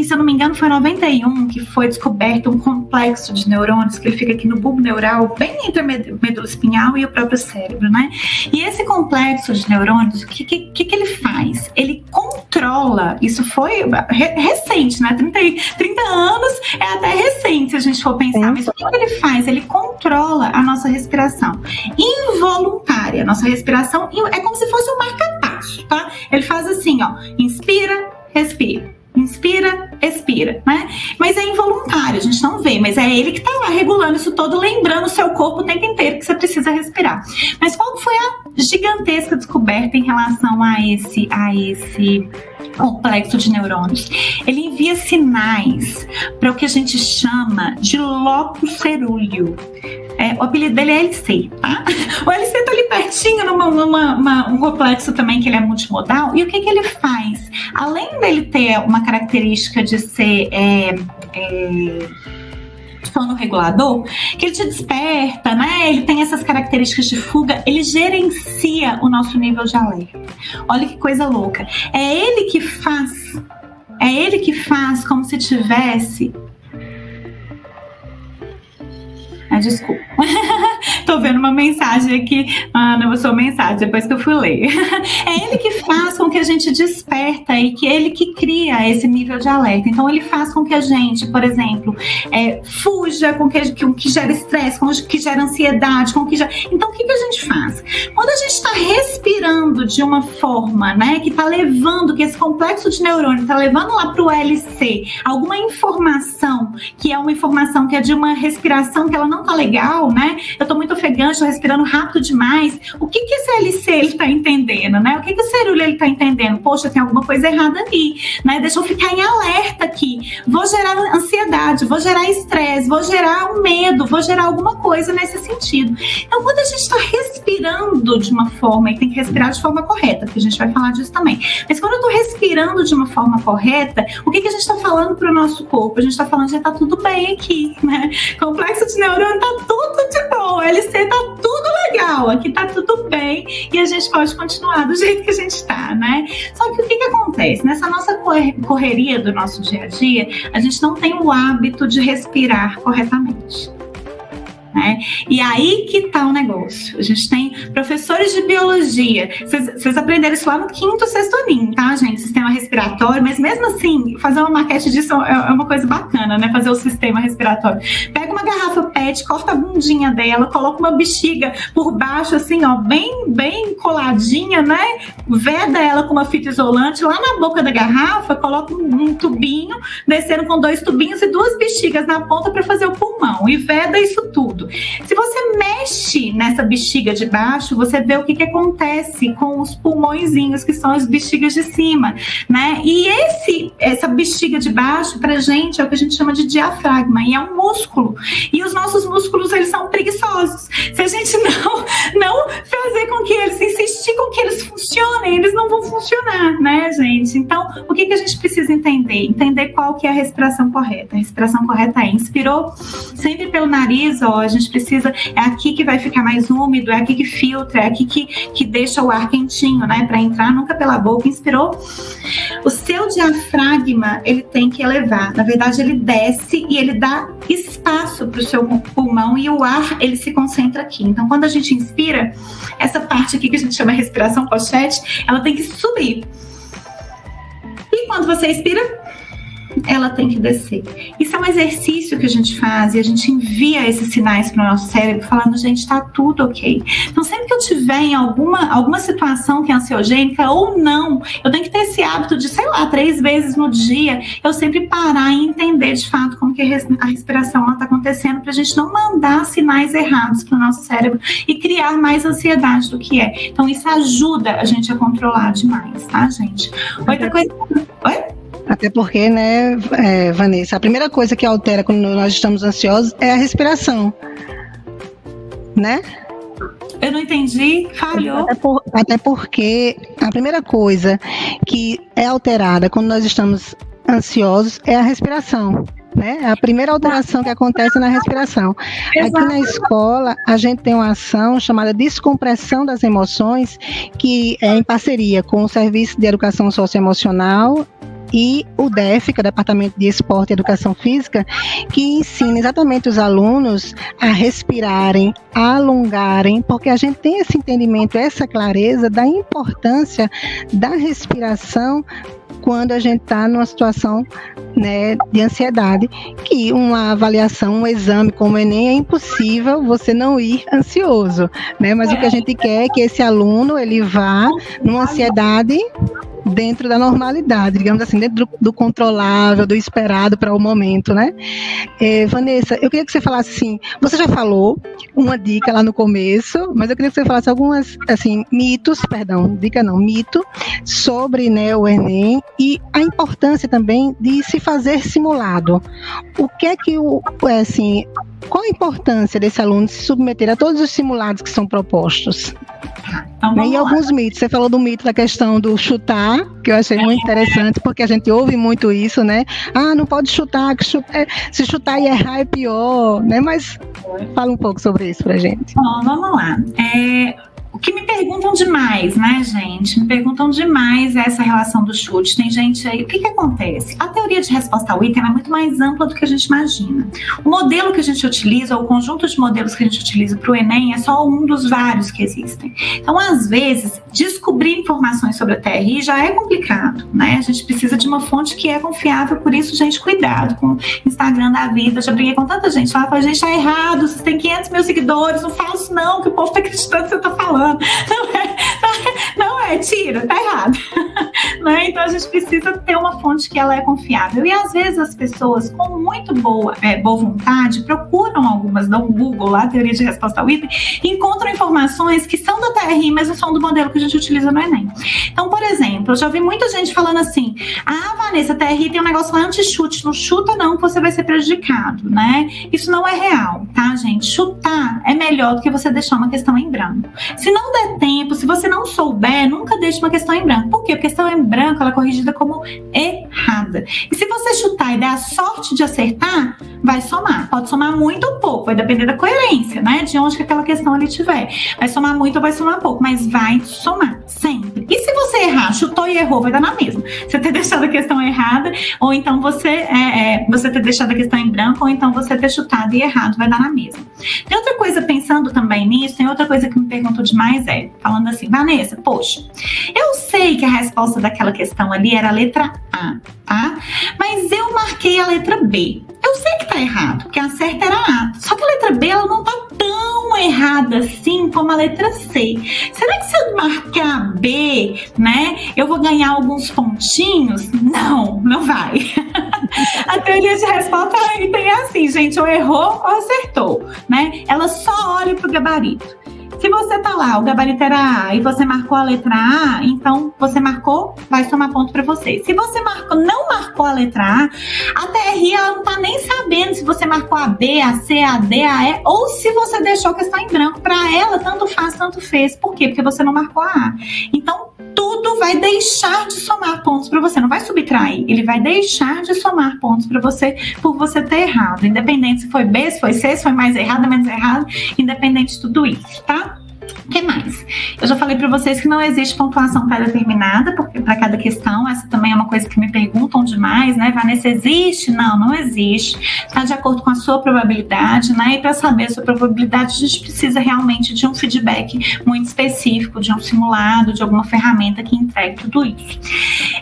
Se eu não me engano, foi em 91 que foi descoberto um complexo de neurônios que ele fica aqui no bulbo neural, bem entre a medula espinhal e o próprio cérebro, né? E esse complexo de neurônios, o que ele faz? Ele controla, isso foi recente, né? 30 anos é até recente, se a gente for pensar, mas o que ele faz? Ele controla a nossa respiração involuntária. Nossa respiração é como se fosse um marca-passo, tá? Ele faz assim, ó, inspira, respira. Inspira, expira, né? Mas é involuntário, a gente não vê, mas é ele que tá lá regulando isso todo, lembrando o seu corpo o tempo inteiro que você precisa respirar. Mas qual foi a gigantesca descoberta em relação a esse complexo de neurônios? Ele envia sinais para o que a gente chama de lóculo cerúleo. O apelido dele é LC, tá? O LC tá ali pertinho, um complexo também que ele é multimodal. E o que ele faz? Além dele ter uma característica de ser sono regulador, que ele te desperta, né? Ele tem essas características de fuga, ele gerencia o nosso nível de alerta. Olha que coisa louca. É ele que faz como se tivesse... desculpa. Tô vendo uma mensagem aqui. Não é sua mensagem, depois que eu fui ler. É ele que faz com que a gente desperta e que ele que cria esse nível de alerta. Então, ele faz com que a gente, por exemplo, fuja, com que gera estresse, com que gera ansiedade, Então, o que a gente faz? Quando a gente está respirando de uma forma, né, que está levando, que esse complexo de neurônio está levando lá para o LC, alguma informação, que é uma informação que é de uma respiração que ela não tá legal, né? Eu tô muito ofegante, tô respirando rápido demais. O que esse LC ele tá entendendo, né? O que o cerúleo ele tá entendendo? Poxa, tem alguma coisa errada ali, né? Deixa eu ficar em alerta aqui. Vou gerar ansiedade, vou gerar estresse, vou gerar um medo, vou gerar alguma coisa nesse sentido. Então, quando a gente tá respirando de uma forma, e tem que respirar de forma correta, porque a gente vai falar disso também. Mas quando eu tô respirando de uma forma correta, o que a gente tá falando pro nosso corpo? A gente tá falando que tá tudo bem aqui, né? Complexo de neurônio tá tudo de boa, LC tá tudo legal, aqui tá tudo bem e a gente pode continuar do jeito que a gente tá, né? Só que o que acontece? Nessa nossa correria do nosso dia a dia, a gente não tem o hábito de respirar corretamente. Né? E aí que tá o negócio. A gente tem professores de biologia. Vocês aprenderam isso lá no 5º, 6º aninho, tá, gente? Sistema respiratório, mas mesmo assim, fazer uma maquete disso é uma coisa bacana, né? Fazer o sistema respiratório. Pega uma garrafa PET pochete, corta a bundinha dela, coloca uma bexiga por baixo, assim, ó, bem coladinha, né? Veda ela com uma fita isolante, lá na boca da garrafa, coloca um tubinho, descendo com 2 tubinhos e 2 bexigas na ponta para fazer o pulmão, e veda isso tudo. Se você mexe nessa bexiga de baixo, você vê o que acontece com os pulmõezinhos, que são as bexigas de cima, né? E essa bexiga de baixo, pra gente, é o que a gente chama de diafragma, e é um músculo. E os nossos músculos, eles são preguiçosos. Se a gente não fazer com que eles, insistir com que eles funcionem, eles não vão funcionar, né, gente? Então, o que a gente precisa entender? Entender qual que é a respiração correta. A respiração correta é: inspirou sempre pelo nariz, ó, a gente precisa, é aqui que vai ficar mais úmido, é aqui que filtra, é aqui que deixa o ar quentinho, né, para entrar, nunca pela boca. Inspirou, o seu diafragma, ele tem que elevar, na verdade ele desce e ele dá espaço para o seu pulmão, e o ar, ele se concentra aqui. Então, quando a gente inspira, essa parte aqui que a gente chama de respiração pochete, ela tem que subir. E quando você expira, ela tem que descer. Isso é um exercício que a gente faz, e a gente envia esses sinais para o nosso cérebro, falando: gente, tá tudo ok. Então, sempre que eu tiver em alguma situação que é ansiogênica ou não, eu tenho que ter esse hábito de, 3 vezes no dia, eu sempre parar e entender de fato como que a respiração está acontecendo, para a gente não mandar sinais errados para o nosso cérebro e criar mais ansiedade do que é. Então, isso ajuda a gente a controlar demais, tá, gente? Outra coisa... Oi? Até porque, né, Vanessa, a primeira coisa que altera quando nós estamos ansiosos é a respiração, né? Eu não entendi, falhou. Até porque a primeira coisa que é alterada quando nós estamos ansiosos é a respiração, né? É a primeira alteração que acontece na respiração. Exato. Aqui na escola, a gente tem uma ação chamada Descompressão das Emoções, que é em parceria com o Serviço de Educação Socioemocional e o DEF, que é o Departamento de Esporte e Educação Física, que ensina exatamente os alunos a respirarem, a alongarem, porque a gente tem esse entendimento, essa clareza da importância da respiração quando a gente está numa situação, né, de ansiedade, que uma avaliação, um exame como o Enem, é impossível você não ir ansioso, né? Mas o que a gente quer é que esse aluno, ele vá numa ansiedade dentro da normalidade, digamos assim, dentro do controlável, do esperado para o momento, né? Vanessa, eu queria que você falasse assim, você já falou uma dica lá no começo, mas eu queria que você falasse algumas, assim, mito sobre, né, o Enem, e a importância também de se fazer simulado. O que é que, assim, qual a importância desse aluno se submeter a todos os simulados que são propostos? Então, e alguns mitos, você falou do mito da questão do chutar, que eu achei muito interessante, porque a gente ouve muito isso, né? Não pode chutar, se chutar e errar é pior, né? Mas fala um pouco sobre isso pra gente. Bom, vamos lá. O que me perguntam demais, né, gente? Me perguntam demais essa relação do chute. Tem gente aí, o que acontece? A teoria de resposta ao item é muito mais ampla do que a gente imagina. O modelo que a gente utiliza, ou o conjunto de modelos que a gente utiliza para o Enem, é só um dos vários que existem. Então, às vezes, descobrir informações sobre a TRI já é complicado, né? A gente precisa de uma fonte que é confiável, por isso, gente, cuidado com o Instagram da vida. Eu já briguei com tanta gente lá, falei: gente, tá errado, vocês têm 500 mil seguidores, não fala isso não, que o povo tá acreditando que você tá falando. Não é, tira, tá errado. Né? Então a gente precisa ter uma fonte que ela é confiável. E às vezes as pessoas com muito boa vontade procuram algumas, dão um Google lá, teoria de resposta ao item, e encontram informações que são da TRI, mas não são do modelo que a gente utiliza no Enem. Então, por exemplo, eu já vi muita gente falando assim: Vanessa, a TRI tem um negócio lá anti-chute, não chuta não que você vai ser prejudicado, né? Isso não é real, tá, gente? Chutar é melhor do que você deixar uma questão em branco. Se não der tempo, se você não souber, nunca deixe uma questão em branco. Por quê? Porque a questão em branco, ela é corrigida como errada. E se você chutar e der a sorte de acertar, vai somar. Pode somar muito ou pouco, vai depender da coerência, né? De onde que aquela questão ali tiver. Vai somar muito ou vai somar pouco, mas vai somar, sempre. E se você errar, chutou e errou, vai dar na mesma. Você ter deixado a questão errada, ou então você ter deixado a questão em branco, ou então você ter chutado e errado, vai dar na mesma. Tem outra coisa, pensando também nisso, tem outra coisa que me perguntou demais, falando assim: Vanessa, poxa, eu sei que a resposta daquela questão ali era a letra A, tá? Mas eu marquei a letra B. Eu eu sei que tá errado, porque a certa era A. Só que a letra B, ela não tá tão errada assim como a letra C. Será que se eu marcar B, né, eu vou ganhar alguns pontinhos? Não, não vai. A teoria de resposta tem assim, gente, ou errou ou acertou, né? Ela só olha pro gabarito. Se você tá lá, o gabarito era A e você marcou a letra A, então você marcou, vai somar ponto para você. Se você não marcou a letra A TRI ela não tá nem sabendo se você marcou a B, a C, a D, a E, ou se você deixou a questão em branco. Para ela, tanto faz, tanto fez. Por quê? Porque você não marcou a A. Então, tudo vai deixar de somar pontos para você, não vai subtrair, ele vai deixar de somar pontos para você por você ter errado, independente se foi B, se foi C, se foi mais errado, menos errado, independente de tudo isso, tá? O que mais? Eu já falei para vocês que não existe pontuação pré-determinada para cada questão. Essa também é uma coisa que me perguntam demais, né? Vanessa, existe? Não, não existe. Está de acordo com a sua probabilidade, né? E para saber a sua probabilidade, a gente precisa realmente de um feedback muito específico, de um simulado, de alguma ferramenta que entregue tudo isso.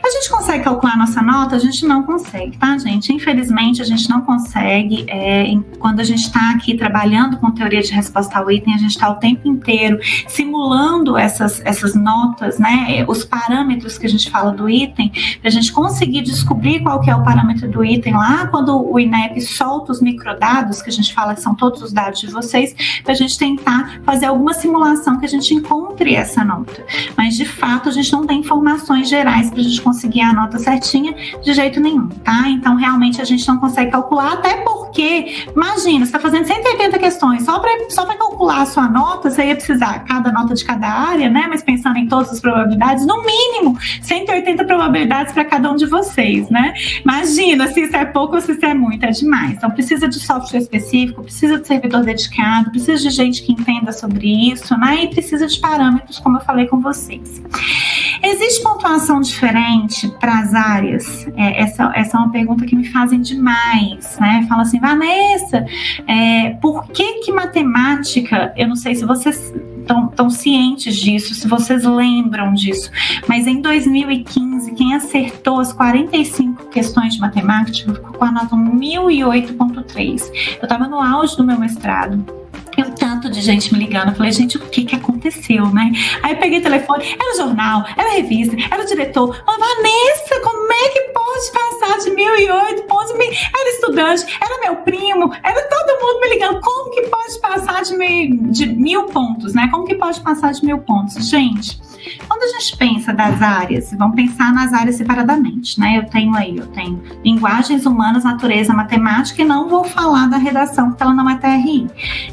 A gente consegue calcular a nossa nota? A gente não consegue, tá, gente? Infelizmente, a gente não consegue. Quando a gente está aqui trabalhando com teoria de resposta ao item, a gente está o tempo inteiro simulando essas notas, né, os parâmetros que a gente fala do item, para a gente conseguir descobrir qual que é o parâmetro do item lá, quando o INEP solta os microdados, que a gente fala que são todos os dados de vocês, para a gente tentar fazer alguma simulação que a gente encontre essa nota. Mas, de fato, a gente não tem informações gerais para a gente conseguir a nota certinha de jeito nenhum, tá? Então, realmente, a gente não consegue calcular, até porque, imagina, você está fazendo 180 questões, só para calcular a sua nota, você ia precisar cada nota de cada área, né? Mas pensando em todas as probabilidades, no mínimo 180 probabilidades para cada um de vocês, né? Imagina se isso é pouco ou se isso é muito, é demais. Então precisa de software específico, precisa de servidor dedicado, precisa de gente que entenda sobre isso, né? E precisa de parâmetros, como eu falei com vocês. Existe pontuação diferente para as áreas? Essa é uma pergunta que me fazem demais, né? Fala assim, Vanessa, por que matemática, eu não sei se vocês estão cientes disso, se vocês lembram disso, mas em 2015, quem acertou as 45 questões de matemática ficou com a nota 1008.3. Eu estava no auge do meu mestrado. E o tanto de gente me ligando, eu falei, gente, o que aconteceu, né? Aí eu peguei o telefone, era o jornal, era a revista, era o diretor. Falei, Vanessa, como é que pode passar de 1008 pontos? Era estudante, era meu primo, era todo mundo me ligando. Como que pode passar de 1000 pontos, né? Como que pode passar de 1000 pontos? Gente, quando a gente pensa das áreas, vamos pensar nas áreas separadamente, né? Eu tenho linguagens humanas, natureza, matemática, e não vou falar da redação, porque ela não é TRI.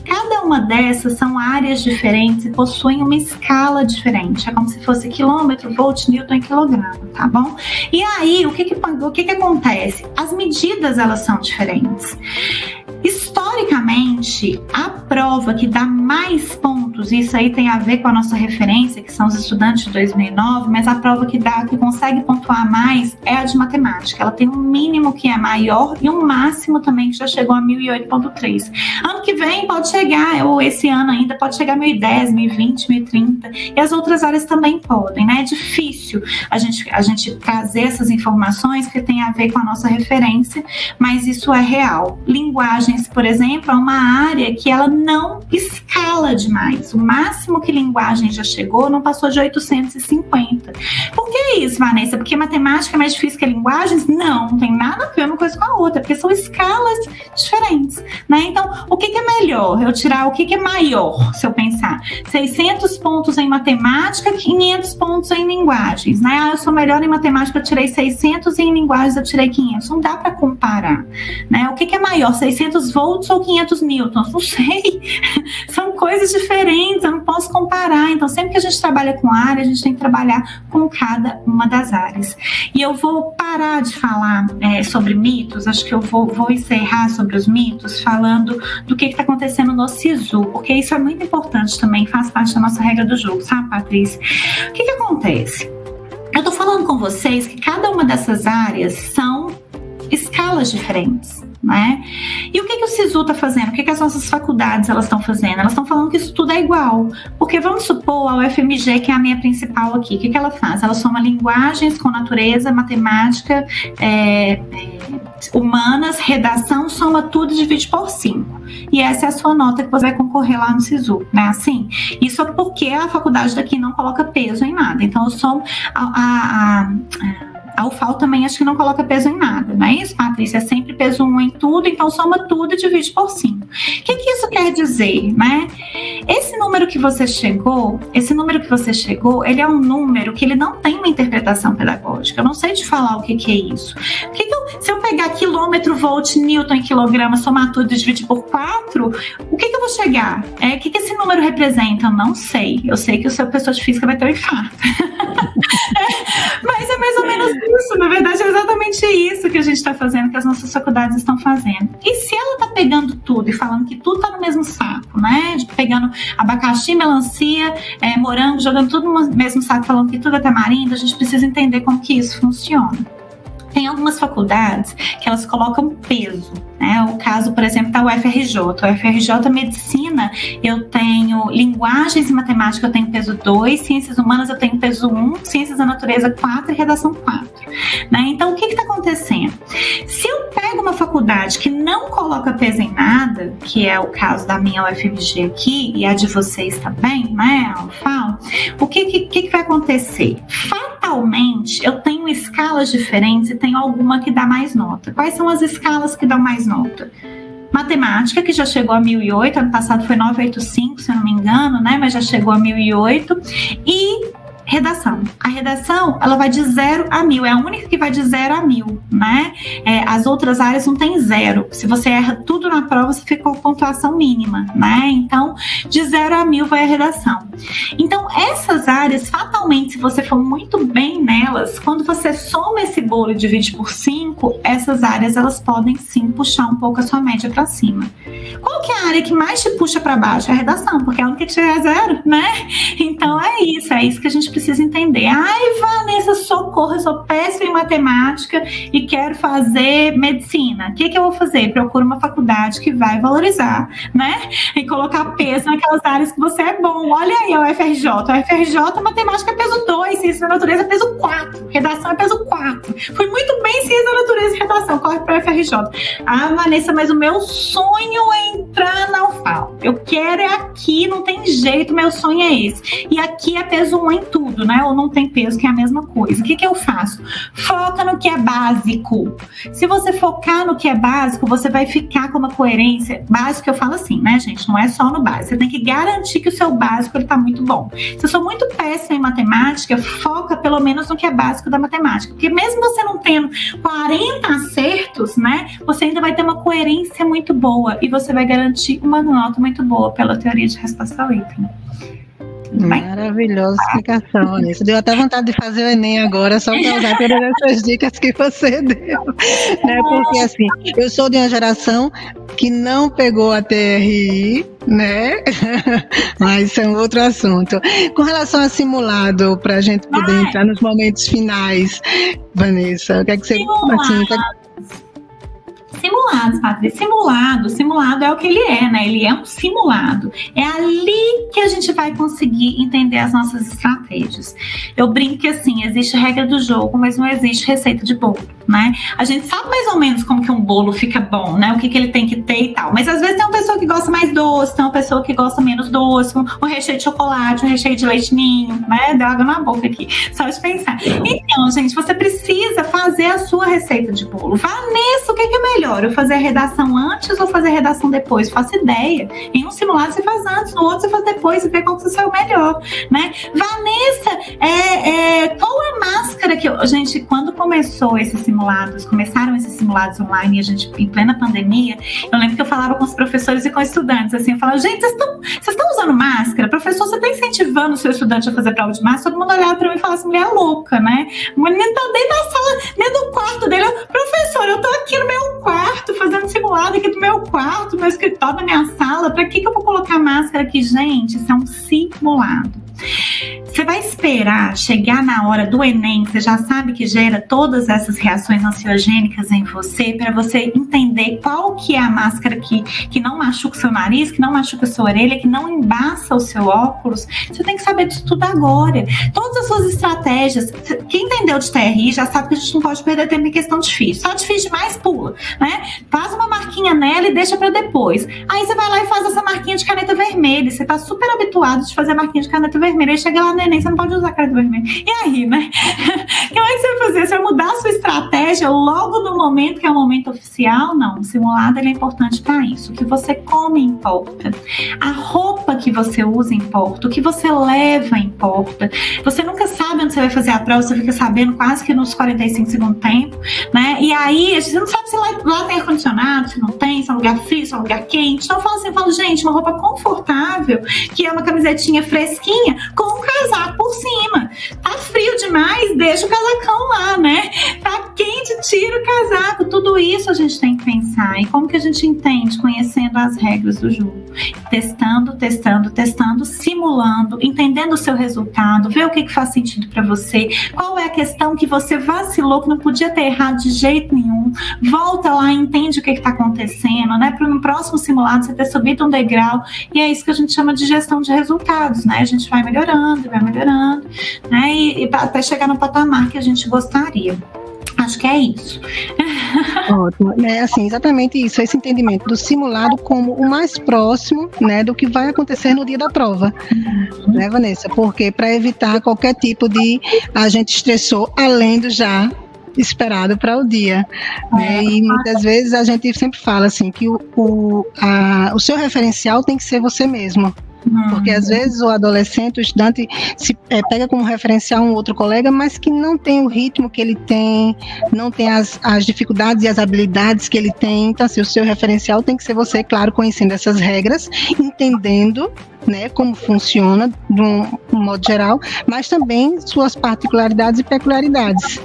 Cada uma dessas são áreas diferentes e possuem uma escala diferente. É como se fosse quilômetro, volt, newton e quilograma, tá bom? E aí, o que acontece? As medidas, elas são diferentes. Historicamente, a prova que dá mais pontos, isso aí tem a ver com a nossa referência, que são os estudantes de 2009, mas a prova que consegue pontuar mais é a de matemática. Ela tem um mínimo que é maior e um máximo também que já chegou a 1008.3. Ano que vem pode chegar, ou esse ano ainda, pode chegar a 1010, 1020, 1030, e as outras áreas também podem, né? É difícil a gente trazer essas informações que tem a ver com a nossa referência, mas isso é real. Linguagens, por exemplo, é uma área que ela não escala demais. O máximo que linguagem já chegou não passou de 850. Por que isso, Vanessa? Porque matemática é mais difícil que linguagens? Não tem nada a ver uma coisa com a outra, porque são escalas diferentes, né? Então, o que é melhor? Eu tirar o que é maior, se eu pensar. 600 pontos em matemática, 500 pontos em linguagens, né? Eu sou melhor em matemática, eu tirei 600 e em linguagens eu tirei 500. Não dá para comparar, né? O que é maior? 600 volts ou 500 newtons? Não sei. São coisas diferentes, eu não posso comparar. Então, sempre que a gente trabalha com área, a gente tem que trabalhar com cada uma das áreas. E eu vou parar de falar sobre mitos, acho que eu vou encerrar sobre os mitos, falando do que está acontecendo no SISU, porque isso é muito importante também, faz parte da nossa regra do jogo, sabe, Patrícia? O que acontece? Eu tô falando com vocês que cada uma dessas áreas são escalas diferentes, né? E o que o SISU está fazendo? O que as nossas faculdades elas estão fazendo? Elas estão falando que isso tudo é igual, porque vamos supor a UFMG, que é a minha principal aqui, o que ela faz? Ela soma linguagens com natureza, matemática, Humanas, redação, soma tudo e divide por 5. E essa é a sua nota que você vai concorrer lá no SISU, né? Assim, isso é porque a faculdade daqui não coloca peso em nada. Então, eu somo a UFAL também acho que não coloca peso em nada, não é isso, Patrícia? É sempre peso 1 em tudo, então soma tudo e divide por 5. O que isso quer dizer, né? Esse número que você chegou, ele é um número que ele não tem uma interpretação pedagógica. Eu não sei te falar o que é isso. Se eu pegar quilômetro, volt, newton em quilograma, somar tudo e dividir por 4, o que eu vou chegar? O que esse número representa? Eu não sei. Eu sei que o seu professor de física vai ter um infarto. Mas é mais ou menos isso. Na verdade, é exatamente isso que a gente está fazendo, que as nossas faculdades estão fazendo. E se ela está pegando tudo e falando que tudo está no mesmo saco, né? Pegando abacaxi, melancia, morango, jogando tudo no mesmo saco, falando que tudo é tamarindo, a gente precisa entender como que isso funciona. Tem algumas faculdades que elas colocam peso, né? O caso, por exemplo, da UFRJ. O UFRJ Medicina, eu tenho linguagens e matemática, eu tenho peso 2, ciências humanas eu tenho peso 1, ciências da natureza 4 e redação 4. Né? Então, o que está acontecendo? Se eu pego uma faculdade que não coloca peso em nada, que é o caso da minha UFMG aqui, e a de vocês também, né, a UFAL, o que vai acontecer? Fatalmente, eu tenho escalas diferentes e tenho alguma que dá mais nota. Quais são as escalas que dão mais nota? Matemática, que já chegou a 1.008, ano passado foi 985, se eu não me engano, né? Mas já chegou a 1.008. E redação. A redação, ela vai de 0 a 1.000, é a única que vai de 0 a 1.000, né? As outras áreas não tem 0. Se você erra tudo na prova, você fica com pontuação mínima, né? Então, de 0 a 1.000 vai a redação. Então, essas áreas, fatalmente, se você for muito bem nelas, quando você soma esse bolo e divide por 5, essas áreas, elas podem sim puxar um pouco a sua média para cima. Qual que é a área que mais te puxa para baixo? É a redação, porque é a única que chega a 0, né? Então, é isso que a gente precisa entender. Ai, Vanessa, socorro, eu sou péssima em matemática e quero fazer medicina. O que eu vou fazer? Procura uma faculdade que vai valorizar, né? E colocar peso naquelas áreas que você é bom. Olha aí a UFRJ. A UFRJ, matemática é peso 2, ciência da natureza é peso 4, redação é peso 4. Fui muito bem em ciência da natureza e redação, corre para a UFRJ. Ah, Vanessa, mas o meu sonho é entrar na UFAL. Eu quero aqui, não tem jeito, meu sonho é esse. E aqui é peso 1 em tudo, né? Ou não tem peso, que é a mesma coisa. O que eu faço? Foca no que é básico. Se você focar no que é básico, você vai ficar com uma coerência. Básico, eu falo assim, né, gente? Não é só no básico. Você tem que garantir que o seu básico ele tá muito bom. Se eu sou muito péssima em matemática, foca pelo menos no que é básico da matemática. Porque mesmo você não tendo 40 acertos, né? Você ainda vai ter uma coerência muito boa e você vai garantir uma nota muito boa pela teoria de resposta à letra. Maravilhosa explicação, Vanessa. Deu até vontade de fazer o Enem agora, só para usar todas essas dicas que você deu. Né? Porque, assim, eu sou de uma geração que não pegou a TRI, né? Mas isso é um outro assunto. Com relação a simulado, para a gente poder entrar nos momentos finais, Vanessa, o que é que você... Simulados, Patrícia. Simulado é o que ele é, né? Ele é um simulado. É ali que a gente vai conseguir entender as nossas estratégias. Eu brinco que, assim, existe regra do jogo, mas não existe receita de bolo, né? A gente sabe mais ou menos como que um bolo fica bom, né? O que ele tem que ter e tal. Mas, às vezes, tem uma pessoa que gosta mais doce, tem uma pessoa que gosta menos doce, um recheio de chocolate, um recheio de leite ninho, né? Deu água na boca aqui, só de pensar. Então, gente, você precisa fazer a sua receita de bolo. Vanessa, o que é melhor? Eu fazer a redação antes ou fazer a redação depois? Faço ideia. Em um simulado você faz antes, no outro você faz depois e vê qual que você saiu melhor, né? Vanessa, qual a máscara que eu... Gente, quando começaram esses simulados online e a gente, em plena pandemia, eu lembro que eu falava com os professores e com os estudantes, assim, eu falava, gente, vocês estão usando máscara? Professor, você está incentivando o seu estudante a fazer prova de máscara? Todo mundo olhava para mim e falava assim, mulher louca, né? O menino tá dentro da sala, dentro do quarto dele. Professor, eu tô aqui no meu quarto, fazendo simulado aqui do meu quarto, do meu escritório, da minha sala. Pra que eu vou colocar máscara aqui, gente? Isso é um simulado. Você vai esperar chegar na hora do Enem, que você já sabe que gera todas essas reações ansiogênicas em você, para você entender qual que é a máscara que não machuca o seu nariz, que não machuca a sua orelha, que não embaça o seu óculos. Você tem que saber disso tudo agora. Todas as suas estratégias. Quem entendeu de TRI já sabe que a gente não pode perder tempo em questão de ficha. Só de ficha demais pula, né? Faz uma marquinha nela e deixa para depois. Aí você vai lá e faz essa marquinha de caneta vermelha. Você tá super habituado de fazer marquinha de caneta vermelha. Aí chega lá no Enem, você não pode usar caneta vermelha. E aí, né? Como é que você vai fazer? Você vai mudar a sua estratégia logo no momento que é o momento oficial? Não. O simulado ele é importante para isso. O que você come importa. A roupa que você usa importa. O que você leva importa. Você nunca sabe onde você vai fazer a prova, você fica sabendo quase que nos 45 segundos do tempo, né? E aí, a gente não sabe se lá tem ar-condicionado, se não tem, se é um lugar frio, se é um lugar quente. Então eu falo, gente, uma roupa confortável, que é uma camisetinha fresquinha, com um casaco por cima. Tá frio demais, deixa o casacão lá, né? Tá quente, tira o casaco. Tudo isso a gente tem que pensar. E como que a gente entende? Conhecendo as regras do jogo. Testando, simulando, entendendo o seu resultado, ver o que faz sentido para você, qual é a questão que você vacilou, que não podia ter errado de jeito nenhum. Volta lá, entende o que está acontecendo, né? Para no próximo simulado você ter subido um degrau. E é isso que a gente chama de gestão de resultados, né? A gente vai melhorando, né? E até chegar no patamar que a gente gostaria. Acho que é isso. Ótimo. É assim, exatamente isso, esse entendimento do simulado como o mais próximo, né, do que vai acontecer no dia da prova, né, Vanessa? Porque para evitar qualquer tipo de agente estressor além do já esperado para o dia, né? E muitas vezes a gente sempre fala assim que o seu referencial tem que ser você mesmo. Porque às vezes o adolescente, o estudante se pega como referencial um outro colega, mas que não tem o ritmo que ele tem, não tem as dificuldades e as habilidades que ele tem. Então assim, o seu referencial tem que ser você, claro, conhecendo essas regras, entendendo, né, como funciona de um modo geral, mas também suas particularidades e peculiaridades.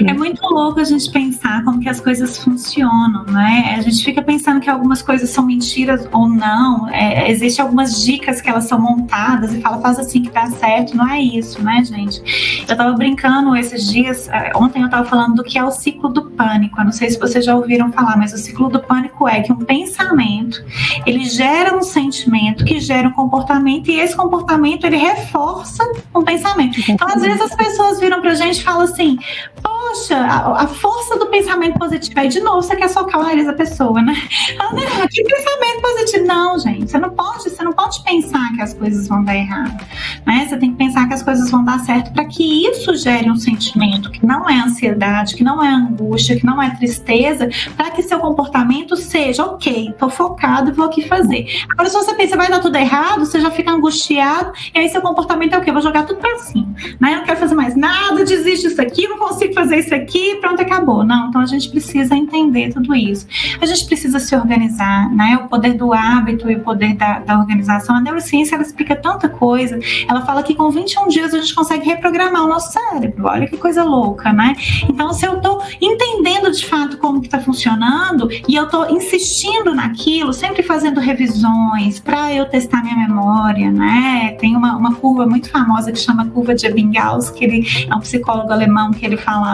É muito louco a gente pensar como que as coisas funcionam, né? A gente fica pensando que algumas coisas são mentiras ou não. Existem algumas dicas que elas são montadas e faz assim que dá certo. Não é isso, né, gente? Eu tava brincando esses dias, ontem eu tava falando do que é o ciclo do pânico. Eu não sei se vocês já ouviram falar, mas o ciclo do pânico é que um pensamento, ele gera um sentimento que gera um comportamento e esse comportamento, ele reforça um pensamento. Então, às vezes as pessoas viram pra gente e falam assim: poxa, a força do pensamento positivo. Aí, de novo, você quer socar o nariz da pessoa, né? Que pensamento positivo? Não, gente, você não pode pensar que as coisas vão dar errado, né? Você tem que pensar que as coisas vão dar certo para que isso gere um sentimento que não é ansiedade, que não é angústia, que não é tristeza, para que seu comportamento seja, ok, tô focado e vou aqui fazer. Agora, se você pensa, vai dar tudo errado, você já fica angustiado, e aí seu comportamento é o quê? Vou jogar tudo para cima, né? Eu não quero fazer mais nada, desisto disso aqui, não consigo fazer isso aqui, pronto, acabou. Não, então a gente precisa entender tudo isso. A gente precisa se organizar, né? O poder do hábito e o poder da organização. A neurociência, ela explica tanta coisa. Ela fala que com 21 dias a gente consegue reprogramar o nosso cérebro. Olha que coisa louca, né? Então, se eu tô entendendo de fato como que tá funcionando e eu tô insistindo naquilo, sempre fazendo revisões para eu testar minha memória, né? Tem uma curva muito famosa que chama curva de Ebbinghaus, que ele é um psicólogo alemão que ele falava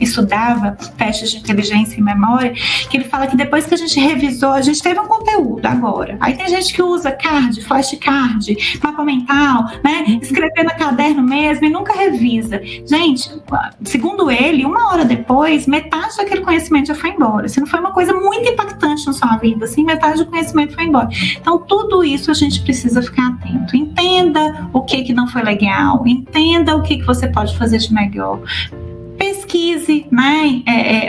estudava testes de inteligência e memória, que ele fala que depois que a gente revisou, a gente teve um conteúdo agora. Aí tem gente que usa card, flashcard, mapa mental, né? Escrever no caderno mesmo e nunca revisa. Gente, segundo ele, 1 hora depois, metade daquele conhecimento já foi embora. Se não foi uma coisa muito impactante na sua vida, assim, metade do conhecimento foi embora. Então, tudo isso a gente precisa ficar atento. Entenda o que não foi legal, entenda o que você pode fazer de melhor. Pesquise, né,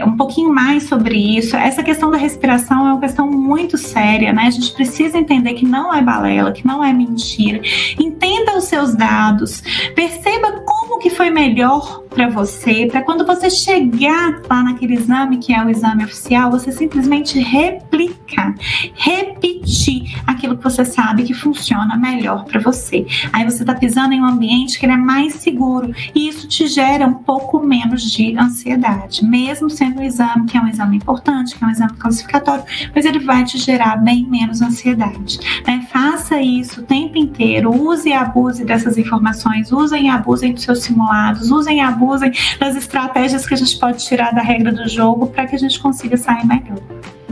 um pouquinho mais sobre isso. Essa questão da respiração é uma questão muito séria, né? A gente precisa entender que não é balela, que não é mentira. Entenda os seus dados, perceba como que foi melhor para você, para quando você chegar lá naquele exame, que é o exame oficial, você simplesmente replicar, repetir aquilo que você sabe que funciona melhor para você. Aí você está pisando em um ambiente que ele é mais seguro e isso te gera um pouco menos de ansiedade, mesmo sendo um exame que é um exame importante, que é um exame classificatório, mas ele vai te gerar bem menos ansiedade, né? Faça isso o tempo inteiro, use e abuse dessas informações, usem e abusem dos seus simulados, usem e abusem das estratégias que a gente pode tirar da regra do jogo para que a gente consiga sair melhor.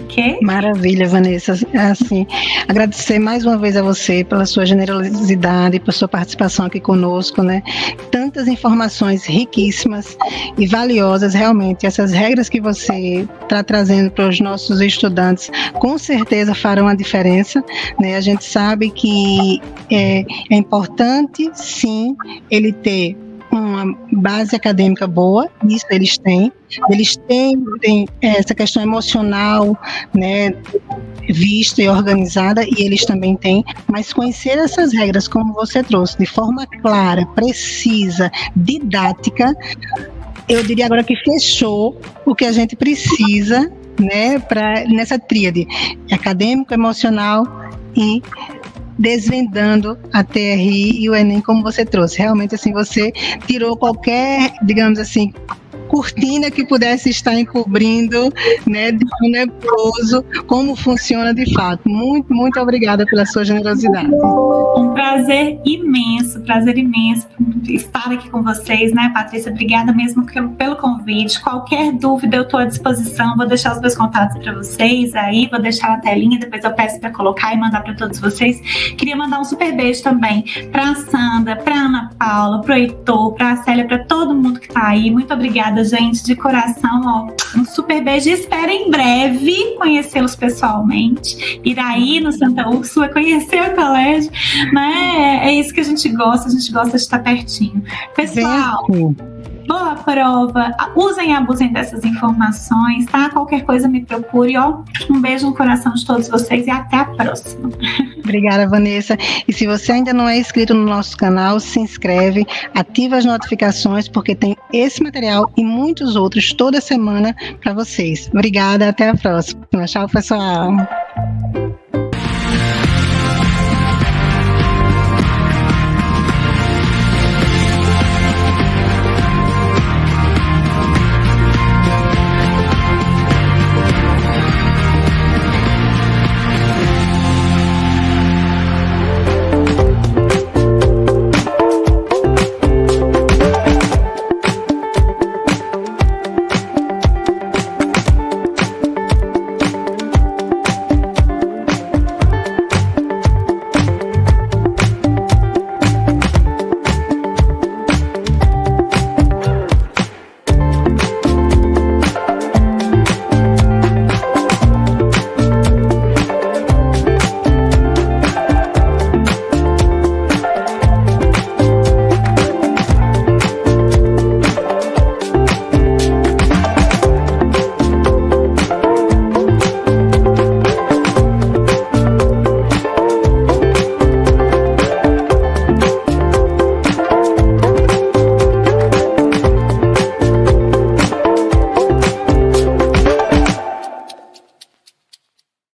Okay? Maravilha, Vanessa. Assim, agradecer mais uma vez a você pela sua generosidade, pela sua participação aqui conosco, né? Tantas informações riquíssimas e valiosas, realmente. Essas regras que você está trazendo para os nossos estudantes, com certeza farão a diferença, né? A gente sabe que é importante, sim, ele ter uma base acadêmica boa, isso eles têm essa questão emocional, né, vista e organizada, e eles também têm, mas conhecer essas regras, como você trouxe, de forma clara, precisa, didática, eu diria agora que fechou o que a gente precisa, né, nessa tríade acadêmico, emocional e desvendando a TRI e o Enem, como você trouxe. Realmente, assim, você tirou qualquer, digamos assim, cortina que pudesse estar encobrindo, né, de um nebuloso, como funciona de fato. Muito, muito obrigada pela sua generosidade. Um prazer imenso estar aqui com vocês, né, Patrícia? Obrigada mesmo pelo convite. Qualquer dúvida eu estou à disposição, vou deixar os meus contatos para vocês aí, vou deixar na telinha, depois eu peço para colocar e mandar para todos vocês. Queria mandar um super beijo também para a Sandra, para a Ana Paula, para o Heitor, para a Célia, para todo mundo que está aí. Muito obrigada, gente, de coração, ó, um super beijo e espero em breve conhecê-los pessoalmente, ir aí no Santa Úrsula, conhecer o colégio, né? É isso que a gente gosta de estar pertinho. Pessoal, boa prova, usem e abusem dessas informações, tá? Qualquer coisa me procure, ó, um beijo no coração de todos vocês e até a próxima. Obrigada, Vanessa. E se você ainda não é inscrito no nosso canal, se inscreve, ativa as notificações, porque tem esse material e muitos outros toda semana para vocês. Obrigada, até a próxima. Tchau, pessoal.